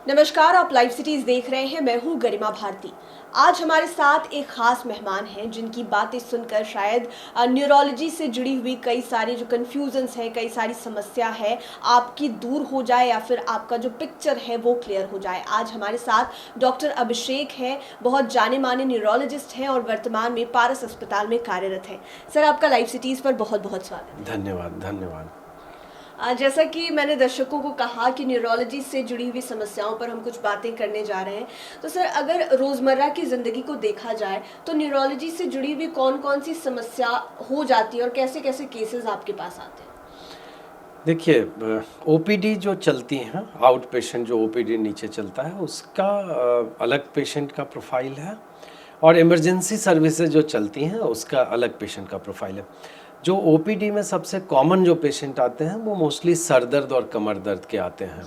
नमस्कार, आप live cities देख रहे हैं। मैं हूं गरिमा भारती। आज हमारे साथ एक खास मेहमान हैं जिनकी बातें सुनकर शायद न्यूरोलॉजी से जुड़ी हुई कई सारी जो कन्फ्यूजन्स है, कई सारी समस्या है, आपकी दूर हो जाए या फिर आपका जो पिक्चर है वो क्लियर हो जाए। आज हमारे साथ डॉक्टर अभिषेक हैं, बहुत जाने माने न्यूरोलॉजिस्ट हैं और वर्तमान में पारस अस्पताल में कार्यरत हैं। सर, आपका लाइव सिटीज पर बहुत बहुत स्वागत है। धन्यवाद धन्यवाद। जैसा कि मैंने दर्शकों को कहा कि न्यूरोलॉजी से जुड़ी हुई समस्याओं पर हम कुछ बातें करने जा रहे हैं, तो सर अगर रोज़मर्रा की ज़िंदगी को देखा जाए तो न्यूरोलॉजी से जुड़ी हुई कौन कौन सी समस्या हो जाती है और कैसे कैसे केसेस आपके पास आते हैं? देखिए, ओपीडी जो चलती हैं, आउट पेशेंट जो ओपीडी नीचे चलता है उसका अलग पेशेंट का प्रोफाइल है, और इमरजेंसी सर्विसेज जो चलती हैं उसका अलग पेशेंट का प्रोफाइल है। जो ओपीडी में सबसे कॉमन जो पेशेंट आते हैं वो मोस्टली सर दर्द और कमर दर्द के आते हैं।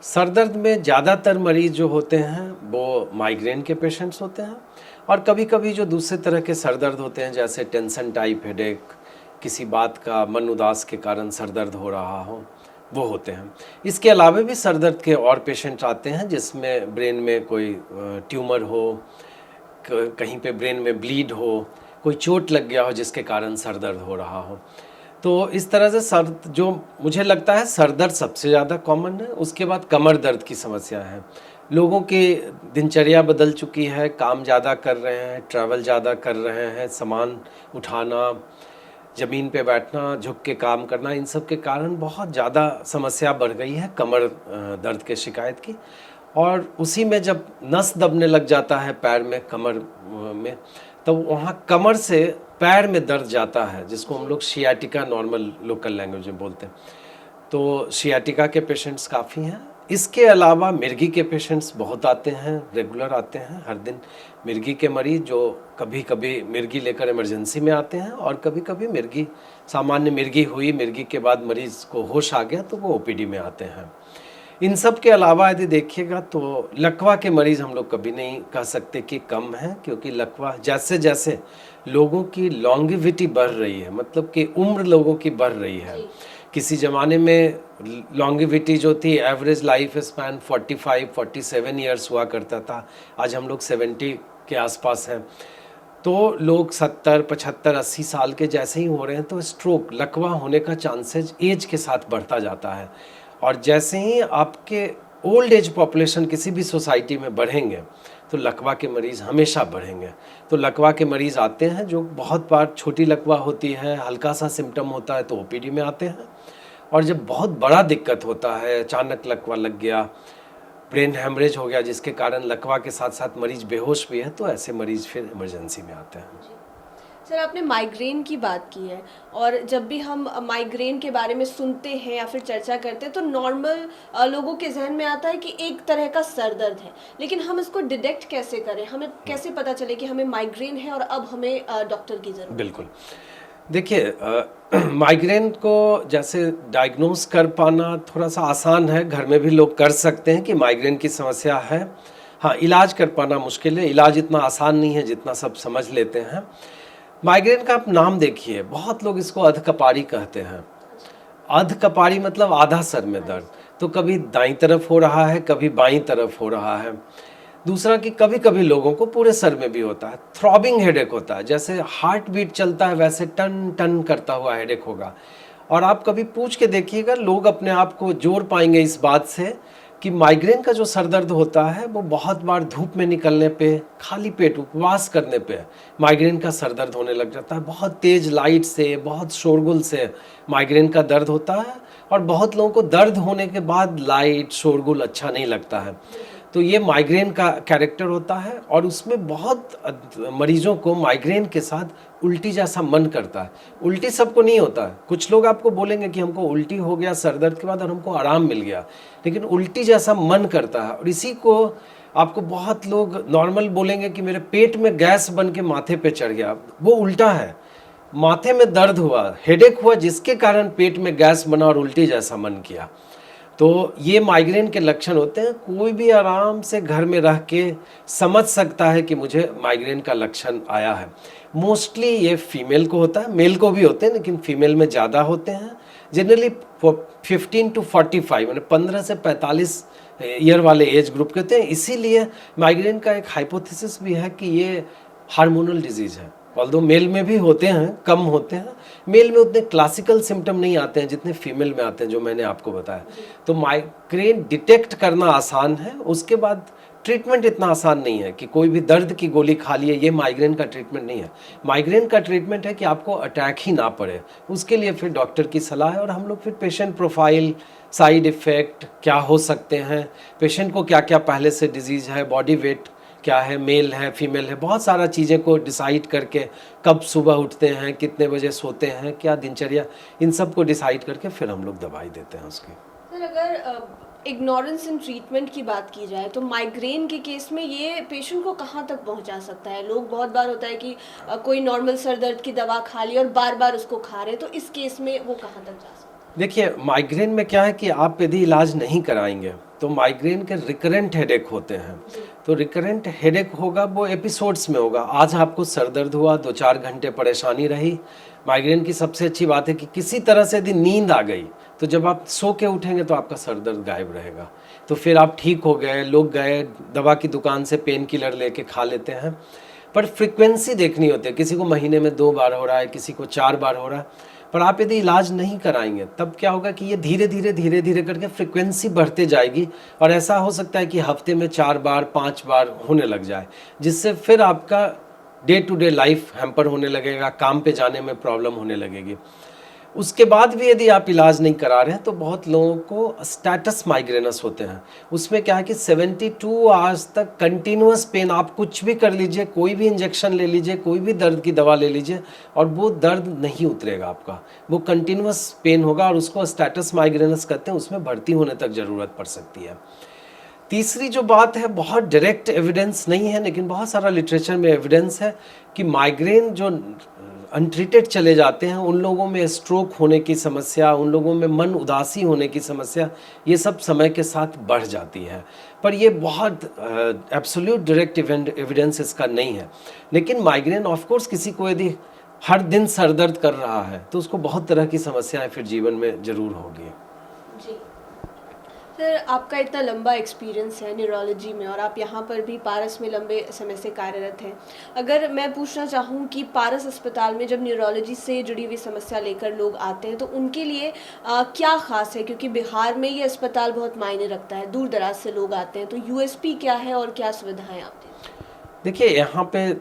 सर दर्द में ज़्यादातर मरीज जो होते हैं वो माइग्रेन के पेशेंट्स होते हैं, और कभी कभी जो दूसरे तरह के सर दर्द होते हैं जैसे टेंशन टाइप हेडेक, किसी बात का मन उदास के कारण सर दर्द हो रहा हो, वो होते हैं। इसके अलावा भी सर दर्द के और पेशेंट्स आते हैं जिसमें ब्रेन में कोई ट्यूमर हो, कहीं पे ब्रेन में ब्लीड हो, कोई चोट लग गया हो जिसके कारण सर दर्द हो रहा हो। तो इस तरह से सर, जो मुझे लगता है सर दर्द सबसे ज़्यादा कॉमन है। उसके बाद कमर दर्द की समस्या है। लोगों की दिनचर्या बदल चुकी है, काम ज़्यादा कर रहे हैं, ट्रैवल ज़्यादा कर रहे हैं, सामान उठाना, ज़मीन पे बैठना, झुक के काम करना, इन सब के कारण बहुत ज़्यादा समस्या बढ़ गई है कमर दर्द के शिकायत की। और उसी में जब नस दबने लग जाता है पैर में, कमर में, तो वहाँ कमर से पैर में दर्द जाता है, जिसको हम लोग शियाटिका नॉर्मल लोकल लैंग्वेज में बोलते हैं। तो शियाटिका के पेशेंट्स काफ़ी हैं। इसके अलावा मिर्गी के पेशेंट्स बहुत आते हैं, रेगुलर आते हैं हर दिन। मिर्गी के मरीज जो कभी कभी मिर्गी लेकर इमरजेंसी में आते हैं, और कभी कभी मिर्गी, सामान्य मिर्गी हुई, मिर्गी के बाद मरीज़ को होश आ गया तो वो ओपीडी में आते हैं। इन सब के अलावा यदि देखिएगा तो लकवा के मरीज़ हम लोग कभी नहीं कह सकते कि कम है, क्योंकि लकवा जैसे जैसे लोगों की लॉन्गिविटी बढ़ रही है, मतलब कि उम्र लोगों की बढ़ रही है। किसी ज़माने में लॉन्गिविटी जो थी, एवरेज लाइफ स्पैन 45-47 ईयर्स हुआ करता था। आज हम लोग 70 के आसपास हैं। तो लोग 70, 75, 80 साल के जैसे ही हो रहे हैं, तो स्ट्रोक, लकवा होने का चांसेस एज के साथ बढ़ता जाता है। और जैसे ही आपके ओल्ड एज पॉपुलेशन किसी भी सोसाइटी में बढ़ेंगे तो लकवा के मरीज़ हमेशा बढ़ेंगे। तो लकवा के मरीज़ आते हैं, जो बहुत बार छोटी लकवा होती है, हल्का सा सिम्टम होता है तो ओपीडी में आते हैं। और जब बहुत बड़ा दिक्कत होता है, अचानक लकवा लग गया, ब्रेन हेमरेज हो गया जिसके कारण लकवा के साथ साथ मरीज़ बेहोश भी है, तो ऐसे मरीज़ फिर इमरजेंसी में आते हैं। सर, आपने माइग्रेन की बात की है, और जब भी हम माइग्रेन के बारे में सुनते हैं या फिर चर्चा करते हैं तो नॉर्मल लोगों के जहन में आता है कि एक तरह का सर दर्द है, लेकिन हम इसको डिटेक्ट कैसे करें? हमें कैसे पता चले कि हमें माइग्रेन है और अब हमें डॉक्टर की ज़रूरत है? बिल्कुल। देखिए, माइग्रेन को जैसे डायग्नोस कर पाना थोड़ा सा आसान है, घर में भी लोग कर सकते हैं कि माइग्रेन की समस्या है। हाँ, इलाज कर पाना मुश्किल है। इलाज इतना आसान नहीं है जितना सब समझ लेते हैं। माइग्रेन का आप नाम देखिए, बहुत लोग इसको अधकपारी कहते हैं। अधकपारी मतलब आधा सर में दर्द, तो कभी दाईं तरफ हो रहा है, कभी बाईं तरफ हो रहा है। दूसरा कि कभी कभी लोगों को पूरे सर में भी होता है। थ्रॉबिंग हेडेक होता है, जैसे हार्ट बीट चलता है वैसे टन टन करता हुआ हेडेक होगा। और आप कभी पूछ के देखिएगा, लोग अपने आप को जोड़ पाएंगे इस बात से कि माइग्रेन का जो सर दर्द होता है वो बहुत बार धूप में निकलने पे, खाली पेट उपवास करने पे माइग्रेन का सर दर्द होने लग जाता है। बहुत तेज़ लाइट से, बहुत शोरगुल से माइग्रेन का दर्द होता है, और बहुत लोगों को दर्द होने के बाद लाइट शोरगुल अच्छा नहीं लगता है। तो ये माइग्रेन का कैरेक्टर होता है। और उसमें बहुत मरीजों को माइग्रेन के साथ उल्टी जैसा मन करता है। उल्टी सबको नहीं होता है। कुछ लोग आपको बोलेंगे कि हमको उल्टी हो गया सर दर्द के बाद और हमको आराम मिल गया, लेकिन उल्टी जैसा मन करता है। और इसी को आपको बहुत लोग नॉर्मल बोलेंगे कि मेरे पेट में गैस बन के माथे पे चढ़ गया, वो उल्टा है। माथे में दर्द हुआ, हेडेक हुआ, जिसके कारण पेट में गैस बना और उल्टी जैसा मन किया। तो ये माइग्रेन के लक्षण होते हैं। कोई भी आराम से घर में रह के समझ सकता है कि मुझे माइग्रेन का लक्षण आया है। मोस्टली ये फीमेल को होता है, मेल को भी होते हैं, लेकिन फीमेल में ज़्यादा होते हैं। जनरली 15 to 45 यानी 15 से 45 ईयर वाले एज ग्रुप के होते हैं। इसीलिए माइग्रेन का एक हाइपोथेसिस भी है कि ये हार्मोनल डिजीज है। ऑल्दो मेल में भी होते हैं, कम होते हैं, मेल में उतने क्लासिकल सिम्टम नहीं आते हैं जितने फीमेल में आते हैं, जो मैंने आपको बताया। तो माइग्रेन डिटेक्ट करना आसान है, उसके बाद ट्रीटमेंट इतना आसान नहीं है कि कोई भी दर्द की गोली खा लिए, ये माइग्रेन का ट्रीटमेंट नहीं है। माइग्रेन का ट्रीटमेंट है कि आपको अटैक ही ना पड़े, उसके लिए फिर डॉक्टर की सलाह है। और हम लोग फिर पेशेंट प्रोफाइल, साइड इफ़ेक्ट क्या हो सकते हैं, पेशेंट को क्या क्या पहले से डिजीज़ है, बॉडी वेट क्या है, मेल है फीमेल है, बहुत सारा चीज़ें को डिसाइड करके, कब सुबह उठते हैं, कितने बजे सोते हैं, क्या दिनचर्या, इन सब को डिसाइड करके फिर हम लोग दवाई देते हैं उसकी। सर, अगर इग्नोरेंस इन ट्रीटमेंट की बात की जाए तो माइग्रेन के केस में ये पेशेंट को कहाँ तक पहुँचा सकता है? लोग बहुत बार होता है कि कोई नॉर्मल सर दर्द की दवा खा ली और बार बार उसको खा रहे हैं, तो इस केस में वो कहाँ तक जा सकता है? देखिए, माइग्रेन में क्या है कि आप यदि इलाज नहीं कराएंगे तो माइग्रेन के रिकरेंट हेडेक होते हैं। तो रिकरेंट हेडेक होगा वो एपिसोड्स में होगा। आज आपको सर दर्द हुआ, 2-4 घंटे परेशानी रही। माइग्रेन की सबसे अच्छी बात है कि किसी तरह से यदि नींद आ गई तो जब आप सो के उठेंगे तो आपका सर दर्द गायब रहेगा। तो फिर आप ठीक हो गए, लोग गए दवा की दुकान से पेन किलर लेके खा लेते हैं। पर फ्रिक्वेंसी देखनी होती है, किसी को महीने में 2 बार हो रहा है, किसी को 4 बार हो रहा है। पर आप यदि इलाज नहीं कराएंगे तब क्या होगा कि ये धीरे धीरे करके फ्रिक्वेंसी बढ़ते जाएगी और ऐसा हो सकता है कि हफ्ते में 4 बार 5 बार होने लग जाए, जिससे फिर आपका day to day life hamper होने लगेगा, काम पे जाने में प्रॉब्लम होने लगेगी। उसके बाद भी यदि आप इलाज नहीं करा रहे हैं तो बहुत लोगों को स्टेटस माइग्रेनस होते हैं। उसमें क्या है कि 72 आवर्स तक कंटिन्यूअस पेन, आप कुछ भी कर लीजिए, कोई भी इंजेक्शन ले लीजिए, कोई भी दर्द की दवा ले लीजिए और वो दर्द नहीं उतरेगा आपका, वो कंटिन्यूअस पेन होगा और उसको स्टेटस माइग्रेनस कहते हैं। उसमें भर्ती होने तक ज़रूरत पड़ सकती है। तीसरी जो बात है, बहुत डायरेक्ट एविडेंस नहीं है लेकिन बहुत सारा लिटरेचर में एविडेंस है कि माइग्रेन जो अनट्रीटेड चले जाते हैं उन लोगों में स्ट्रोक होने की समस्या, उन लोगों में मन उदासी होने की समस्या, ये सब समय के साथ बढ़ जाती है। पर ये बहुत एब्सोल्यूट डायरेक्ट एविडेंस इसका नहीं है। लेकिन माइग्रेन ऑफ कोर्स किसी को यदि हर दिन सर दर्द कर रहा है तो उसको बहुत तरह की समस्याएं फिर जीवन में ज़रूर होगी। जी सर, आपका इतना लंबा एक्सपीरियंस है न्यूरोलॉजी में और आप यहाँ पर भी पारस में लंबे समय से कार्यरत हैं। अगर मैं पूछना चाहूँ कि पारस अस्पताल में जब न्यूरोलॉजी से जुड़ी हुई समस्या लेकर लोग आते हैं तो उनके लिए क्या ख़ास है? क्योंकि बिहार में ये अस्पताल बहुत मायने रखता है, दूर दराज से लोग आते हैं, तो यूएसपी क्या है और क्या सुविधाएँ आप देते हैं? देखिए, यहाँ पे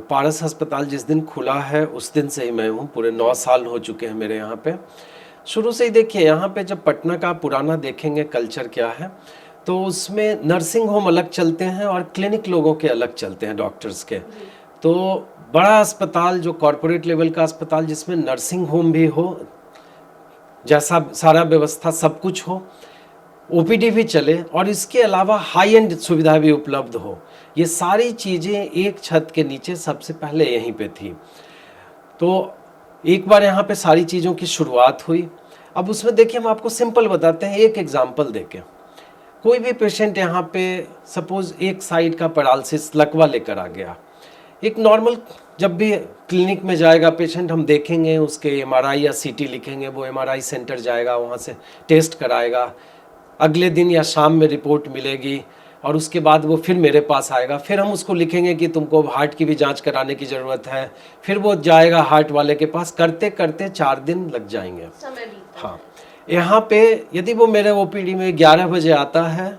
पारस अस्पताल जिस दिन खुला है उस दिन से ही मैं हूँ, पूरे 9 साल हो चुके हैं मेरे यहाँ पे। शुरू से ही देखिए, यहाँ पे जब पटना का पुराना देखेंगे कल्चर क्या है तो उसमें नर्सिंग होम अलग चलते हैं और क्लिनिक लोगों के अलग चलते हैं, डॉक्टर्स के। तो बड़ा अस्पताल जो कॉरपोरेट लेवल का अस्पताल जिसमें नर्सिंग होम भी हो, जैसा सारा व्यवस्था सब कुछ हो, ओपीडी भी चले और इसके अलावा हाई एंड सुविधा भी उपलब्ध हो, ये सारी चीज़ें एक छत के नीचे सबसे पहले यहीं पे थी। तो एक बार यहाँ पे सारी चीज़ों की शुरुआत हुई। अब उसमें देखिए, हम आपको सिंपल बताते हैं एक एग्जांपल देके। कोई भी पेशेंट यहाँ पे सपोज एक साइड का पैरालिसिस लकवा लेकर आ गया, एक नॉर्मल जब भी क्लिनिक में जाएगा पेशेंट, हम देखेंगे उसके एमआरआई या सीटी लिखेंगे, वो एमआरआई सेंटर जाएगा, वहाँ से टेस्ट कराएगा, अगले दिन या शाम में रिपोर्ट मिलेगी और उसके बाद वो फिर मेरे पास आएगा। फिर हम उसको लिखेंगे कि तुमको हार्ट की भी जांच कराने की ज़रूरत है, फिर वो जाएगा हार्ट वाले के पास, करते करते 4 दिन लग जाएंगे। हाँ, यहाँ पे यदि वो मेरे ओपीडी में 11 बजे आता है,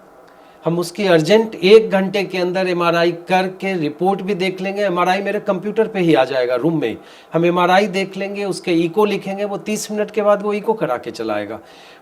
हम उसकी अर्जेंट 1 घंटे के अंदर एमआरआई करके रिपोर्ट भी देख लेंगे। एमआरआई मेरे कंप्यूटर पे ही आ जाएगा, रूम में ही हम एमआरआई देख लेंगे, उसके इको लिखेंगे, वो 30 मिनट के बाद वो इको करा के चलाएगा।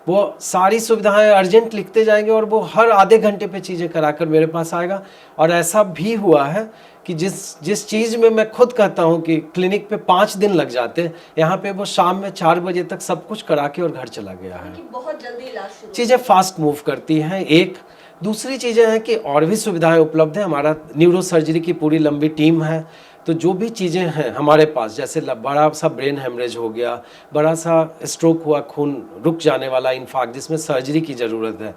वो सारी सुविधाएं अर्जेंट लिखते जाएंगे और वो हर आधे घंटे पे चीज़ें कराकर मेरे पास आएगा। और ऐसा भी हुआ है कि जिस चीज़ में मैं खुद कहता हूँ कि क्लिनिक पे 5 दिन लग जाते हैं, यहाँ पे वो शाम में 4 बजे तक सब कुछ करा के और घर चला गया है। बहुत जल्दी इलाज, चीज़ें फास्ट मूव करती हैं। एक दूसरी चीज़ें हैं कि और भी सुविधाएं उपलब्ध हैं। हमारा न्यूरो सर्जरी की पूरी लंबी टीम है, तो जो भी चीज़ें हैं हमारे पास, जैसे बड़ा सा ब्रेन हेमरेज हो गया, बड़ा सा स्ट्रोक हुआ, खून रुक जाने वाला इन्फार्क्ट जिसमें सर्जरी की ज़रूरत है,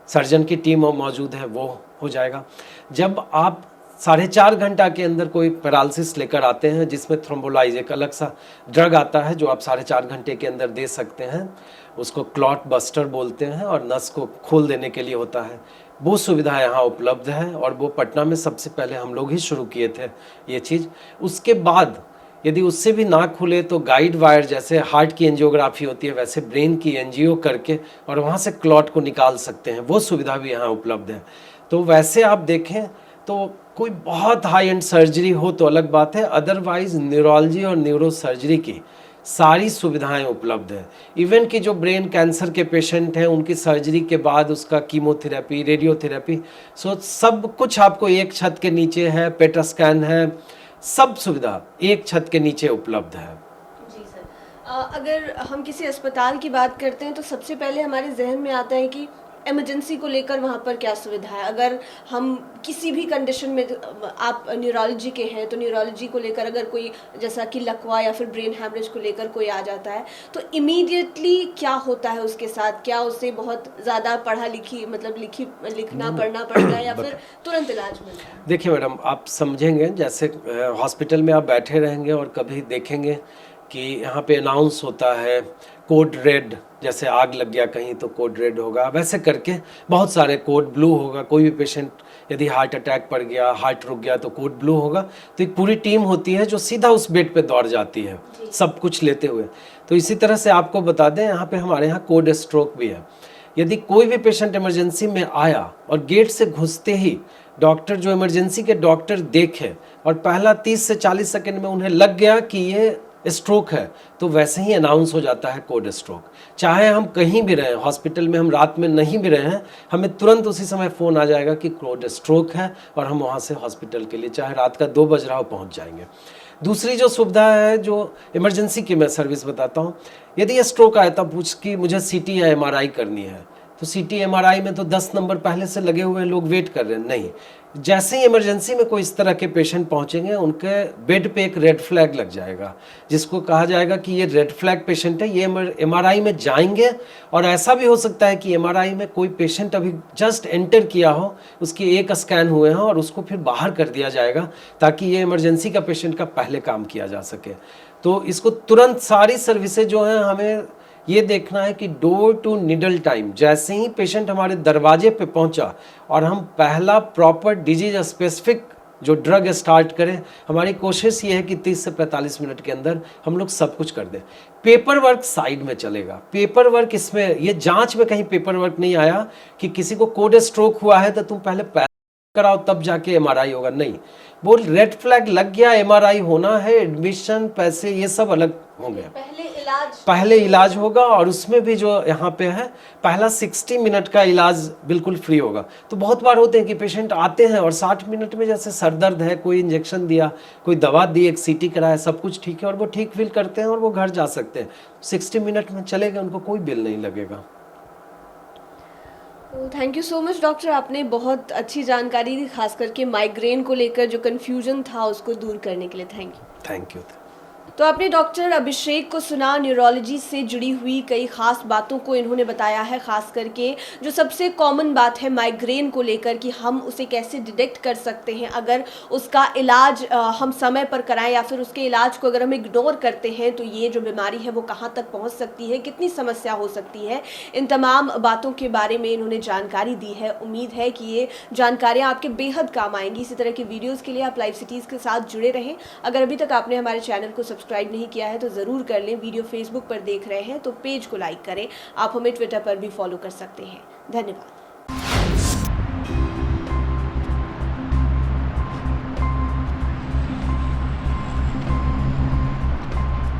सर्जन की टीम मौजूद है, वो हो जाएगा। जब आप 4.5 घंटा के अंदर कोई पैरालिसिस लेकर आते हैं, जिसमें थ्रोम्बोलाइज एक अलग सा ड्रग आता है जो आप 4.5 घंटे के अंदर दे सकते हैं। उसको क्लॉट बस्टर बोलते हैं और नस को खोल देने के लिए होता है। वो सुविधा यहाँ उपलब्ध है और वो पटना में सबसे पहले हम लोग ही शुरू किए थे ये चीज़। उसके बाद यदि उससे भी ना खुले तो गाइड वायर, जैसे हार्ट की एंजियोग्राफी होती है वैसे ब्रेन की एंजियो करके और वहाँ से क्लॉट को निकाल सकते हैं, वो सुविधा भी यहाँ उपलब्ध है। तो वैसे आप देखें तो कोई बहुत हाई एंड सर्जरी हो तो अलग बात है, अदरवाइज न्यूरोलॉजी और न्यूरो सर्जरी की सारी सुविधाएं उपलब्ध है। इवन कि जो ब्रेन कैंसर के पेशेंट हैं उनकी सर्जरी के बाद उसका कीमोथेरेपी, रेडियोथेरेपी, सब कुछ आपको एक छत के नीचे है। पेट स्कैन है, सब सुविधा एक छत के नीचे उपलब्ध है। जी सर, अगर हम किसी अस्पताल की बात करते हैं तो सबसे पहले हमारे जहन में आता है कि इमरजेंसी को लेकर वहाँ पर क्या सुविधा है। अगर हम किसी भी कंडीशन में, आप न्यूरोलॉजी के हैं तो न्यूरोलॉजी को लेकर अगर कोई जैसा कि लकवा या फिर ब्रेन हैमरेज को लेकर कोई आ जाता है तो इमीडिएटली क्या होता है उसके साथ? क्या उसे बहुत ज़्यादा लिखना पढ़ना पड़ता है या फिर तुरंत इलाज मिलता है? देखिए मैडम, आप समझेंगे जैसे हॉस्पिटल में आप बैठे रहेंगे और कभी देखेंगे कि यहाँ पे अनाउंस होता है कोड रेड, जैसे आग लग गया कहीं तो कोड रेड होगा, वैसे करके बहुत सारे कोड ब्लू होगा। कोई भी पेशेंट यदि हार्ट अटैक पड़ गया, हार्ट रुक गया तो कोड ब्लू होगा। तो एक पूरी टीम होती है जो सीधा उस बेड पे दौड़ जाती है सब कुछ लेते हुए। तो इसी तरह से आपको बता दें यहाँ पे हमारे यहाँ कोड स्ट्रोक भी है। यदि कोई भी पेशेंट इमरजेंसी में आया और गेट से घुसते ही डॉक्टर, जो इमरजेंसी के डॉक्टर देखे और पहला 30 से 40 सेकंड में उन्हें लग गया कि ये स्ट्रोक है, तो वैसे ही अनाउंस हो जाता है कोड स्ट्रोक। चाहे हम कहीं भी रहें, हॉस्पिटल में हम रात में नहीं भी रहे हैं, हमें तुरंत उसी समय फ़ोन आ जाएगा कि कोड स्ट्रोक है और हम वहाँ से हॉस्पिटल के लिए चाहे रात का 2 बज रहा हो पहुँच जाएंगे। दूसरी जो सुविधा है, जो इमरजेंसी की मैं सर्विस बताता हूँ, यदि स्ट्रोक आया तब पूछ कि मुझे CT या MRI करनी है, तो CT MRI में तो 10 नंबर पहले से लगे हुए लोग वेट कर रहे हैं। नहीं, जैसे ही इमरजेंसी में कोई इस तरह के पेशेंट पहुंचेंगे उनके बेड पे एक रेड फ्लैग लग जाएगा, जिसको कहा जाएगा कि ये रेड फ्लैग पेशेंट है, ये MRI में जाएंगे। और ऐसा भी हो सकता है कि MRI में कोई पेशेंट अभी जस्ट एंटर किया हो, उसकी एक स्कैन हुए हों और उसको फिर बाहर कर दिया जाएगा ताकि ये इमरजेंसी का पेशेंट का पहले काम किया जा सके। तो इसको तुरंत सारी सर्विसेज जो हैं, हमें ये देखना है कि डोर टू निडल टाइम, जैसे ही पेशेंट हमारे दरवाजे पे पहुंचा और हम पहला प्रॉपर डिजीज स्पेसिफिक जो ड्रग स्टार्ट करें, हमारी कोशिश ये है कि 30 से 45 मिनट के अंदर हम लोग सब कुछ कर दें। पेपर वर्क साइड में चलेगा। पेपर वर्क, इसमें ये जांच में कहीं पेपर वर्क नहीं आया कि किसी को कोड स्ट्रोक हुआ है तो तुम पहले कराओ तब जाके MRI होगा। नहीं, वो रेड फ्लैग लग गया, MRI होना है, एडमिशन, पैसे, ये सब अलग होंगे। पहले इलाज होगा और उसमें भी जो यहाँ पे है पहला 60 मिनट का इलाज बिल्कुल फ्री होगा। तो बहुत बार होते हैं कि पेशेंट आते हैं और 60 मिनट में जैसे सर दर्द है, कोई इंजेक्शन दिया, कोई दवा दी, एक CT कराया, सब कुछ ठीक है और वो ठीक फील करते हैं और वो घर जा सकते हैं। 60 मिनट में चलेगा, उनको कोई बिल नहीं लगेगा। Thank you so much doctor, आपने बहुत अच्छी जानकारी दी, खास करके माइग्रेन को लेकर जो कन्फ्यूजन था उसको दूर करने के लिए। Thank you. तो आपने डॉक्टर अभिषेक को सुना, न्यूरोलॉजी से जुड़ी हुई कई खास बातों को इन्होंने बताया है, खास करके जो सबसे कॉमन बात है माइग्रेन को लेकर कि हम उसे कैसे डिटेक्ट कर सकते हैं, अगर उसका इलाज हम समय पर कराएं या फिर उसके इलाज को अगर हम इग्नोर करते हैं तो ये जो बीमारी है वो कहाँ तक पहुँच सकती है, कितनी समस्या हो सकती है। इन तमाम बातों के बारे में इन्होंने जानकारी दी है। उम्मीद है कि ये जानकारियाँ आपके बेहद काम आएंगी। इसी तरह की वीडियोज़ के लिए आप लाइव सिटीज़ के साथ जुड़े रहें। अगर अभी तक आपने हमारे चैनल को सब्सक्राइब नहीं किया है तो ज़रूर कर लें। वीडियो फेसबुक पर देख रहे हैं तो पेज को लाइक करें। आप हमें ट्विटर पर भी फॉलो कर सकते हैं। धन्यवाद।